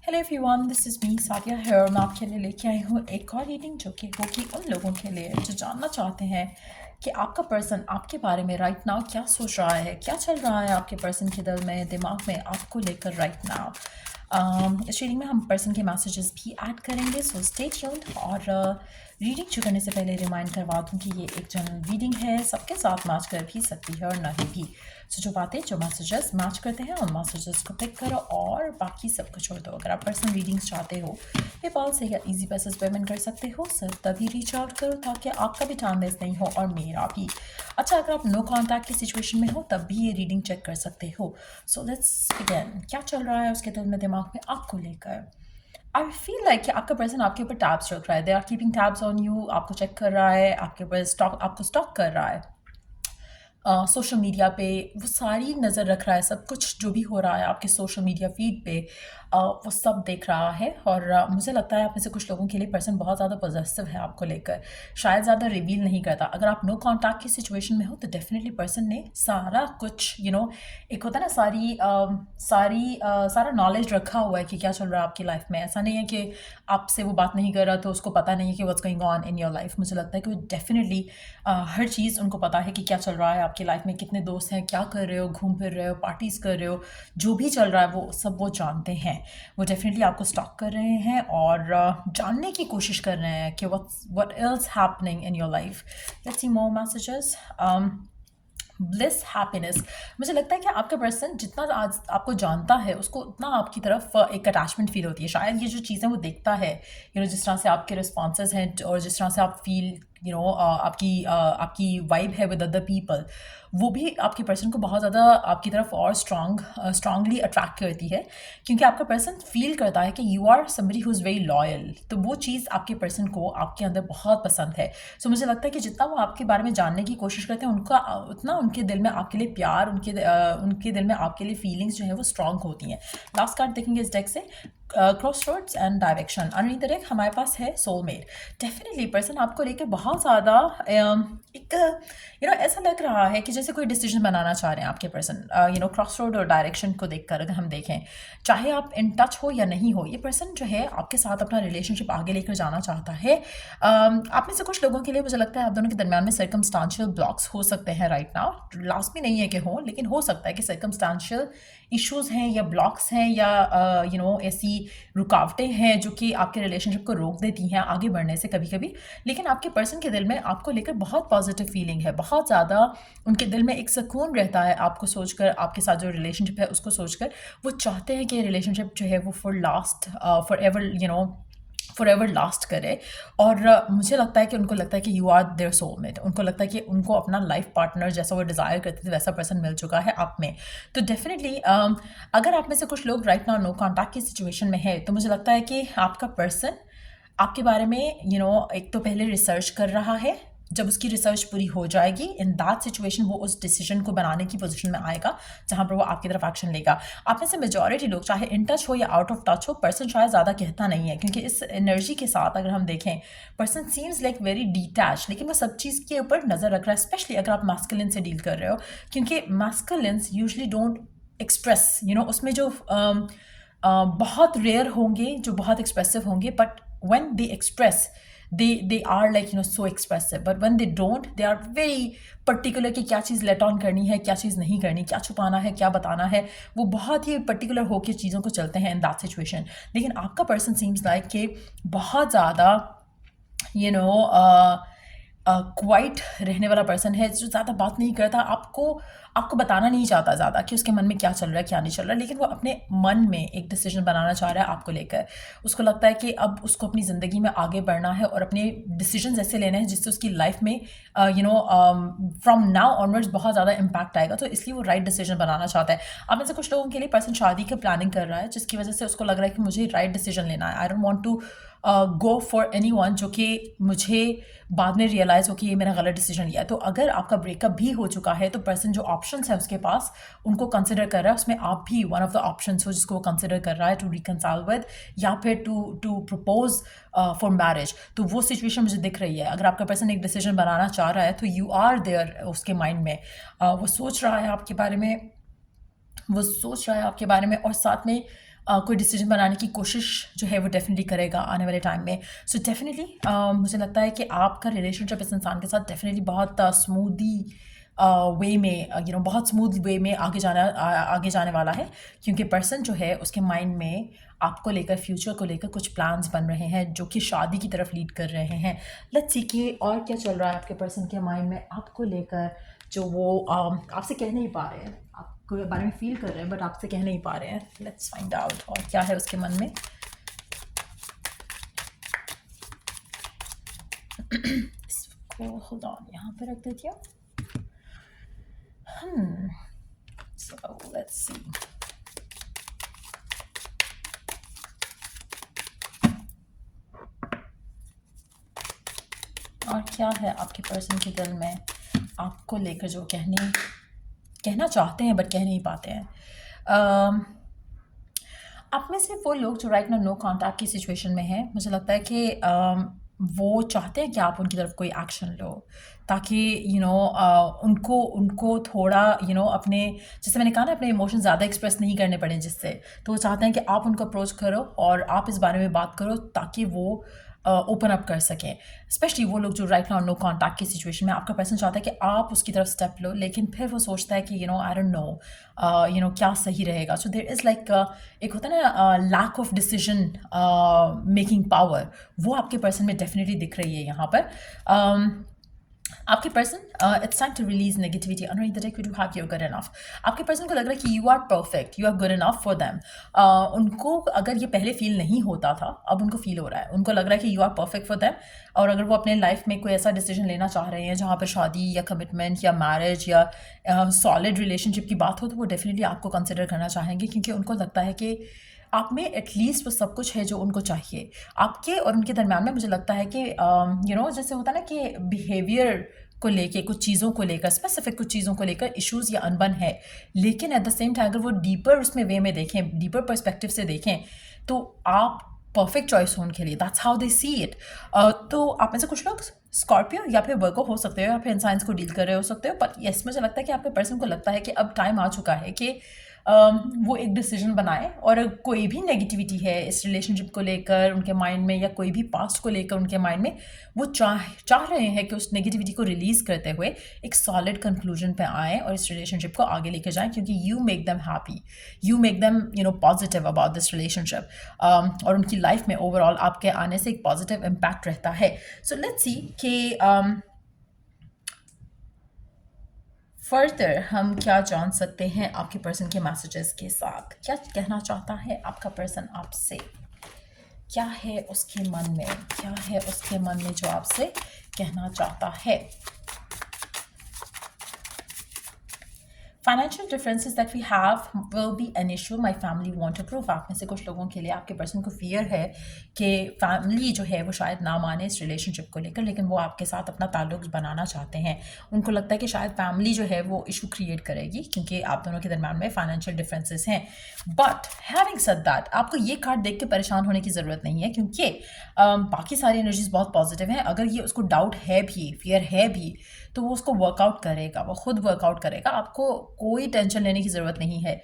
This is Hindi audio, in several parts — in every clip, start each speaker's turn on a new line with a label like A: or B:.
A: Hello everyone, this is me Sadia है और मैं आपके लिए लेके आई हूँ एक और रीडिंग जो कि होगी उन लोगों के लिए जो जानना चाहते हैं कि आपका पर्सन आपके बारे में राइट नाउ क्या सोच रहा है, क्या चल रहा है आपके पर्सन के दिल में, दिमाग में आपको लेकर राइट नाउ। इस रीडिंग में हम पर्सन के मैसेजेस भी ऐड करेंगे, सो स्टे ट्यून्ड। और रीडिंग शुरू करने से पहले रिमाइंड करवा दूँ कि ये एक जनरल रीडिंग है, सबके साथ मैच कर भी सकती है और नहीं भी। सो जो बातें जो मैसेजेस मैच करते हैं उन मैसेजेस को पिक करो और बाकी सब कुछ छोड़ दो। अगर आप पर्सनल रीडिंग्स चाहते हो पेपाल से या इजी पैसेज पेमेंट कर सकते हो, सिर्फ तभी रीच आउट करो ताकि आपका भी टाइम वेस्ट नहीं हो और मेरा भी। अच्छा, अगर आप नो कॉन्टैक्ट की सिचुएशन में हो तब भी ये रीडिंग चेक कर सकते हो। So let's begin. क्या चल रहा है उसके दिल में, दिमाग में आपको लेकर। आई फील लाइक कि आपका पर्सन आपके ऊपर टैब्स रख रहा है, they are keeping tabs on you, आपको चेक कर रहा है, आपके ऊपर स्टॉक आपको स्टॉक कर रहा है। सोशल मीडिया पे वो सारी नज़र रख रहा है, सब कुछ जो भी हो रहा है आपके सोशल मीडिया फीड पे वो सब देख रहा है। और मुझे लगता है आप में से कुछ लोगों के लिए पर्सन बहुत ज़्यादा पॉजिटिव है आपको लेकर, शायद ज़्यादा रिवील नहीं करता। अगर आप नो कॉन्टैक्ट की सिचुएशन में हो तो डेफिनेटली पर्सन ने सारा कुछ एक होता है ना, सारा नॉलेज रखा हुआ है कि क्या चल रहा है आपकी लाइफ में। ऐसा नहीं है कि आपसे वो बात नहीं कर रहा तो उसको पता नहीं है कि what's going on in your life. मुझे लगता है कि डेफिनेटली हर चीज़ उनको पता है कि क्या चल रहा है आपकी लाइफ में, कितने दोस्त हैं, क्या कर रहे हो, घूम फिर रहे हो, पार्टीज़ कर रहे हो, जो भी चल रहा है वो सब वो जानते हैं। वो डेफिनेटली आपको स्टॉक कर रहे हैं और जानने की कोशिश कर रहे हैं कि what else happening in your life. Let's see more messages. Bliss, happiness. मुझे लगता है कि आपका पर्सन जितना आज आपको जानता है उसको उतना आपकी तरफ एक अटैचमेंट फील होती है। शायद ये जो चीज़ें वो देखता है, जिस तरह से आपके रिस्पॉन्सेज हैं और जिस तरह से आप फील, आपकी वाइब है विद अदर पीपल, वो भी आपके पर्सन को बहुत ज़्यादा आपकी तरफ और स्ट्रांगली अट्रैक्ट करती है, क्योंकि आपका पर्सन फील करता है कि you are somebody who is very loyal. तो वो चीज़ आपके पर्सन को आपके अंदर बहुत पसंद है। सो मुझे लगता है कि जितना वो आपके बारे में जानने की कोशिश करते हैं उनका उतना उनके दिल में आपके लिए प्यार, उनके दिल में आपके लिए फीलिंग्स जो है वो स्ट्रांग होती हैं। लास्ट कार्ड देखेंगे इस डेक से, crossroads and direction. Underneath the deck हमारे पास है सोलमेट। डेफिनेटली पर्सन आपको लेकर बहुत ज़्यादा एक ऐसा लग रहा है कि जैसे कोई डिसीजन बनाना चाह रहे हैं आपके पर्सन। क्रॉस रोड और डायरेक्शन को देखकर अगर हम देखें, चाहे आप इन टच हो या नहीं हो, ये पर्सन जो है आपके साथ अपना रिलेशनशिप आगे लेकर जाना चाहता है। आप में से कुछ लोगों के लिए मुझे लगता है आप दोनों के दरमियान में सर्कमस्टांशियल ब्लॉक्स हो सकते हैं राइट नाउ। लास्ट में नहीं है कि हो, लेकिन हो सकता है कि सर्कमस्टांशियल इश्यूज हैं या ब्लॉक्स हैं या ऐसी रुकावटें हैं जो कि आपके रिलेशनशिप को रोक देती हैं आगे बढ़ने से कभी कभी। लेकिन आपके पर्सन के दिल में आपको लेकर बहुत पॉजिटिव फीलिंग है, बहुत ज़्यादा उनके दिल में एक सुकून रहता है आपको सोचकर, आपके साथ जो रिलेशनशिप है उसको सोचकर। वो चाहते हैं कि रिलेशनशिप जो है वो फॉर एवर लास्ट करे। और मुझे लगता है कि उनको लगता है कि यू आर देयर सोलमेट। उनको लगता है कि उनको अपना लाइफ पार्टनर जैसा वो डिज़ायर करते थे वैसा पर्सन मिल चुका है आप में। तो डेफिनेटली अगर आप में से कुछ लोग राइट नाउ नो कॉन्टैक्ट की सिचुएशन में है तो मुझे लगता है कि आपका पर्सन आपके बारे में एक तो पहले रिसर्च कर रहा है। जब उसकी रिसर्च पूरी हो जाएगी, इन दैट सिचुएशन वो उस डिसीजन को बनाने की पोजीशन में आएगा जहां पर वो आपकी तरफ एक्शन लेगा। आप में से मेजॉरिटी लोग चाहे इन टच हो या आउट ऑफ टच हो, पर्सन शायद ज़्यादा कहता नहीं है, क्योंकि इस एनर्जी के साथ अगर हम देखें person seems like very detach, लेकिन वो सब चीज़ के ऊपर नज़र रख रहा है, स्पेशली अगर आप मैस्कुलिन से डील कर रहे हो, क्योंकि मैस्कुलिन्स यूजली डोंट एक्सप्रेस, उसमें जो बहुत रेयर होंगे जो बहुत एक्सप्रेसिव होंगे, but when they express, they are like so expressive, but when they don't, they are very particular कि क्या चीज़ let on करनी है, क्या चीज़ नहीं करनी, क्या छुपाना है, क्या बताना है। वो बहुत ही particular होकर चीज़ों को चलते हैं in that situation। लेकिन आपका person seems like कि बहुत ज़्यादा क्वाइट रहने वाला पर्सन है, जो ज़्यादा बात नहीं करता, आपको बताना नहीं चाहता ज़्यादा कि उसके मन में क्या चल रहा है क्या नहीं चल रहा है, लेकिन वो अपने मन में एक डिसीजन बनाना चाह रहा है आपको लेकर। उसको लगता है कि अब उसको अपनी ज़िंदगी में आगे बढ़ना है और अपने डिसीजन ऐसे लेने हैं जिससे उसकी लाइफ में फ्रॉम नाउ ऑनवर्ड्स बहुत ज़्यादा इम्पैक्ट आएगा। तो इसलिए वो राइट डिसीजन बनाना चाहता है। आप में से कुछ लोगों के लिए पर्सन शादी की प्लानिंग कर रहा है, जिसकी वजह से उसको लग रहा है कि मुझे राइट डिसीजन लेना है। I don't want to go for anyone जो कि मुझे बाद में रियलाइज़ हो कि ये मैंने गलत डिसीजन लिया है। तो अगर आपका ब्रेकअप भी हो चुका है तो पर्सन जो ऑप्शंस है उसके पास उनको कंसिडर कर रहा है, उसमें आप भी वन ऑफ द ऑप्शंस हो जिसको वो कंसिडर कर रहा है टू रिकनसाइल विद, या फिर टू प्रपोज फॉर मैरिज। तो वो सिचुएशन मुझे दिख रही है। अगर आपका पर्सन एक डिसीजन बनाना चाह रहा है तो यू आर देयर उसके माइंड में। वो सोच रहा है आपके बारे में, और साथ में कोई डिसीजन बनाने की कोशिश जो है वो डेफिनेटली करेगा आने वाले टाइम में। सो डेफिनेटली मुझे लगता है कि आपका रिलेशनशिप इस इंसान के साथ डेफिनेटली बहुत स्मूदी वे में बहुत स्मूथ वे में आगे जाने वाला है, क्योंकि पर्सन जो है उसके माइंड में आपको लेकर, फ्यूचर को लेकर कुछ प्लान्स बन रहे हैं जो कि शादी की तरफ लीड कर रहे हैं। लेट्स सी कि और क्या चल रहा है आपके पर्सन के माइंड में आपको लेकर, जो वो आपसे कह नहीं पा रहे हैं, आपके बारे में फील कर रहे हैं बट आपसे कह नहीं पा रहे हैं। लेट्स फाइंड आउट और क्या है उसके मन में। इसको होल्ड ऑन यहाँ पे रख देती हूँ। So let's see. और क्या है आपके पर्सन के दिल में आपको लेकर जो कहना चाहते हैं बट कह नहीं पाते हैं। आप में से वो लोग जो राइट ना नो कांटेक्ट की सिचुएशन में हैं, मुझे लगता है कि वो चाहते हैं कि आप उनकी तरफ कोई एक्शन लो, ताकि उनको थोड़ा अपने, जैसे मैंने कहा ना, अपने इमोशन ज़्यादा एक्सप्रेस नहीं करने पड़े जिससे, तो वो चाहते हैं कि आप उनको अप्रोच करो और आप इस बारे में बात करो ताकि वो ओपन अप कर सकें। स्पेशली वो लोग जो राइट नाउ नो कॉन्टैक्ट की सिचुएशन में, आपका पर्सन चाहता है कि आप उसकी तरफ स्टेप लो, लेकिन फिर वो सोचता है कि आई डोंट नो क्या सही रहेगा। सो देयर इज़ लाइक एक होता है ना lack of decision making power, वो आपके पर्सन में डेफिनेटली दिख रही है यहाँ पर। आपके person it's time to release negativity underneath the deck we do have you good enough. आपके पर्सन को लग रहा है कि you are perfect, you are good enough for them. उनको अगर ये पहले फील नहीं होता था, अब उनको फील हो रहा है, उनको लग रहा है कि you are perfect for them. और अगर वो अपने लाइफ में कोई ऐसा डिसीजन लेना चाह रहे हैं जहाँ पर शादी या कमिटमेंट या मैरिज या सॉलिड रिलेशनशिप की बात हो, तो वो डेफिनेटली आपको कंसिडर करना चाहेंगे, क्योंकि उनको लगता है कि आप में एटलीस्ट वो सब कुछ है जो उनको चाहिए। आपके और उनके दरम्यान में मुझे लगता है कि जैसे होता है ना कि बिहेवियर को लेके, कुछ चीज़ों को लेकर, स्पेसिफिक कुछ चीज़ों को लेकर इश्यूज़ या अनबन है, लेकिन एट द सेम टाइम अगर वो डीपर उसमें वे में देखें, डीपर पर्सपेक्टिव से देखें, तो आप परफेक्ट चॉइस हो उनके लिए। That's how they see it. तो आप में से कुछ लोग स्कॉर्पियो या फिर वर्गो हो सकते हो, या फिर इंसाइंस को डील कर रहे हो सकते हो, पर यस मुझे लगता है कि आपके पर्सन को लगता है कि अब टाइम आ चुका है कि वो एक डिसीजन बनाए, और कोई भी नेगेटिविटी है इस रिलेशनशिप को लेकर उनके माइंड में, या कोई भी पास्ट को लेकर उनके माइंड में, वो चाह रहे हैं कि उस नेगेटिविटी को रिलीज़ करते हुए एक सॉलिड कंक्लूजन पे आएँ और इस रिलेशनशिप को आगे लेकर जाएं, क्योंकि you make them happy, you make them positive about this relationship, और उनकी लाइफ में ओवरऑल आपके आने से एक पॉजिटिव इम्पैक्ट रहता है। सो लेट्स सी कि फर्दर हम क्या जान सकते हैं आपके पर्सन के मैसेजेस के साथ। क्या कहना चाहता है आपका पर्सन आपसे, क्या है उसके मन में, क्या है उसके मन में जो आपसे कहना चाहता है। Financial differences that we have will be an issue my family want to prove. आप में से कुछ लोगों के लिए, आपके पर्सन को फियर है कि फैमिली जो है वो शायद ना माने इस रिलेशनशिप को लेकर, लेकिन वो आपके साथ अपना ताल्लुक बनाना चाहते हैं। उनको लगता है कि शायद फैमिली जो है वो इशू क्रिएट करेगी, क्योंकि आप दोनों के दरम्यान में फाइनेंशियल डिफरेंसेस हैं। बट हैविंग सेड दैट, आपको ये कार्ड देख के परेशान होने की ज़रूरत नहीं है, क्योंकि बाकी सारी एनर्जीज बहुत पॉजिटिव हैं। अगर ये उसको डाउट है भी, फियर है भी, तो वो उसको वर्कआउट करेगा, वो खुद वर्कआउट करेगा, आपको कोई टेंशन लेने की ज़रूरत नहीं है।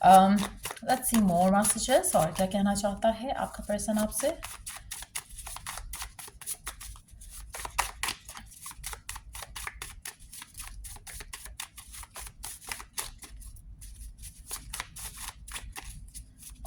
A: लेट्स सी मोर मैसेजेस, और क्या कहना चाहता है आपका पर्सन आपसे।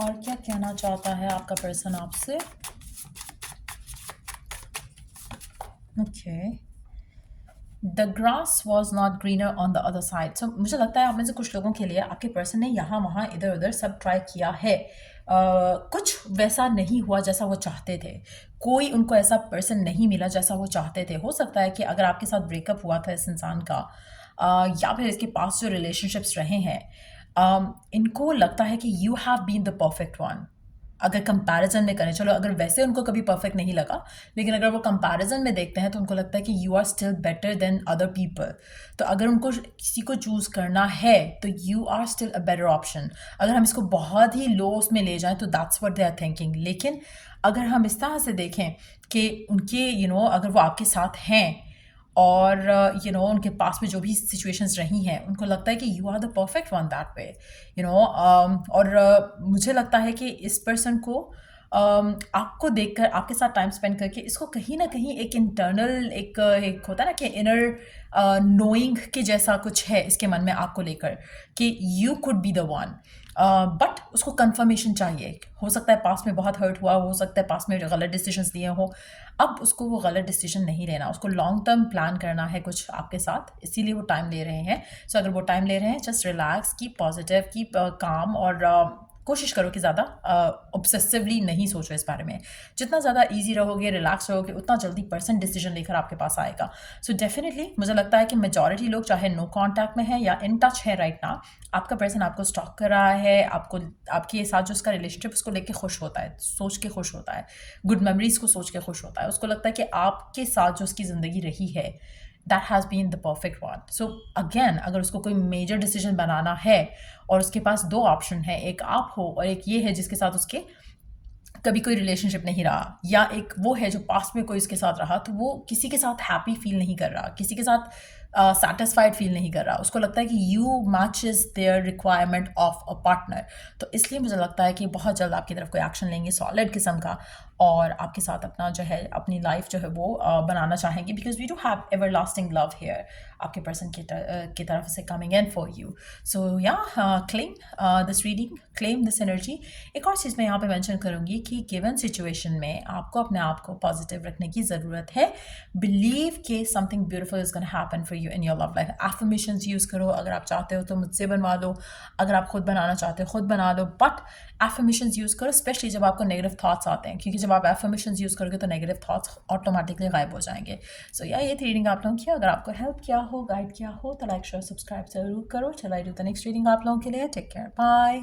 A: और क्या कहना चाहता है आपका पर्सन आपसे। Okay, the grass was not greener on the other side. So मुझे लगता है आप में से कुछ लोगों के लिए आपके पर्सन ने यहाँ वहाँ इधर उधर सब ट्राई किया है, कुछ वैसा नहीं हुआ जैसा वो चाहते थे, कोई उनको ऐसा पर्सन नहीं मिला जैसा वो चाहते थे। हो सकता है कि अगर आपके साथ ब्रेकअप हुआ था इस इंसान का, या फिर इसके पास जो रिलेशनशिप्स रहे हैं, इनको लगता है कि you have been the perfect one. अगर कंपैरिजन में करें, चलो अगर वैसे उनको कभी परफेक्ट नहीं लगा, लेकिन अगर वो कंपैरिजन में देखते हैं तो उनको लगता है कि you are still better than other people. तो अगर उनको किसी को चूज़ करना है तो you are still a better option. अगर हम इसको बहुत ही लो उसमें ले जाएं तो that's what they are thinking. लेकिन अगर हम इस तरह से देखें कि उनके अगर वो आपके साथ हैं और उनके पास में जो भी सिचुएशंस रही हैं उनको लगता है कि you are the perfect one that way, और मुझे लगता है कि इस पर्सन को आपको देखकर, आपके साथ टाइम स्पेंड करके, इसको कहीं ना कहीं एक इंटरनल एक होता है ना कि इनर नोइंग के जैसा कुछ है इसके मन में आपको लेकर कि you could be the one. But उसको कंफर्मेशन चाहिए। हो सकता है पास में बहुत हर्ट हुआ हो सकता है पास में गलत डिसीजंस लिए हो। अब उसको वो गलत डिसीजन नहीं लेना, उसको लॉन्ग टर्म प्लान करना है कुछ आपके साथ, इसीलिए वो टाइम ले रहे हैं। सो अगर वो टाइम ले रहे हैं, just relax, keep positive, keep calm, और कोशिश करो कि ज़्यादा ऑब्सेसिवली नहीं सोचो इस बारे में। जितना ज़्यादा ईजी रहोगे, रिलैक्स रहोगे, उतना जल्दी पर्सन डिसीजन लेकर आपके पास आएगा। सो डेफिनेटली मुझे लगता है कि मेजॉरिटी लोग चाहे नो कॉन्टैक्ट में है या इन टच है राइट ना, आपका पर्सन आपको स्टॉक कर रहा है, आपको आपके साथ जो उसका रिलेशनशिप उसको लेके खुश होता है, सोच के खुश होता है, गुड मेमोरीज को सोच के खुश होता है। उसको लगता है कि आपके साथ जो उसकी ज़िंदगी रही है that has been the perfect one. So again, अगर उसको कोई मेजर डिसीजन बनाना है और उसके पास दो ऑप्शन है, एक आप हो और एक ये है जिसके साथ उसके कभी कोई रिलेशनशिप नहीं रहा, या एक वो है जो पास्ट में कोई उसके साथ रहा, तो वो किसी के साथ हैप्पी फील नहीं कर रहा, किसी के साथ सेटिस्फाइड फील नहीं कर रहा, उसको लगता है कि you matches their requirement of a partner. तो इसलिए मुझे लगता है कि बहुत जल्द आपकी तरफ कोई एक्शन लेंगे सॉलिड किस्म का, और आपके साथ अपना जो है अपनी लाइफ जो है वो बनाना चाहेंगे, because we do have ever lasting love here आपके पर्सन की तरफ से coming in for you. So या claim this reading, claim this energy. एक और चीज़ मैं यहाँ पे मेंशन करूँगी कि गिवन सिचुएशन में आपको अपने आप को पॉजिटिव रखने की ज़रूरत है। बिलीव कि something beautiful is gonna happen for you in your love life. Affirmations use करो, अगर आप चाहते हो तो मुझसे बनवा लो, अगर आप खुद बनाना चाहते हो खुद बना लो, बट एफर्मेशंस यूज़ करो स्पेशली जब आपको नेगेटिव थॉट्स आते हैं, क्योंकि जब आप एफर्मेशंस यूज़ करोगे तो नेगेटिव थॉट्स ऑटोमेटिकली गायब हो जाएंगे। सो या ये थी रीडिंग आप लोगों की। अगर आपको हेल्प किया हो, गाइड किया हो, तो लाइक शेयर सब्सक्राइब जरूर करो। चलो I do the next reading आप लोगों के लिए। Take care, bye.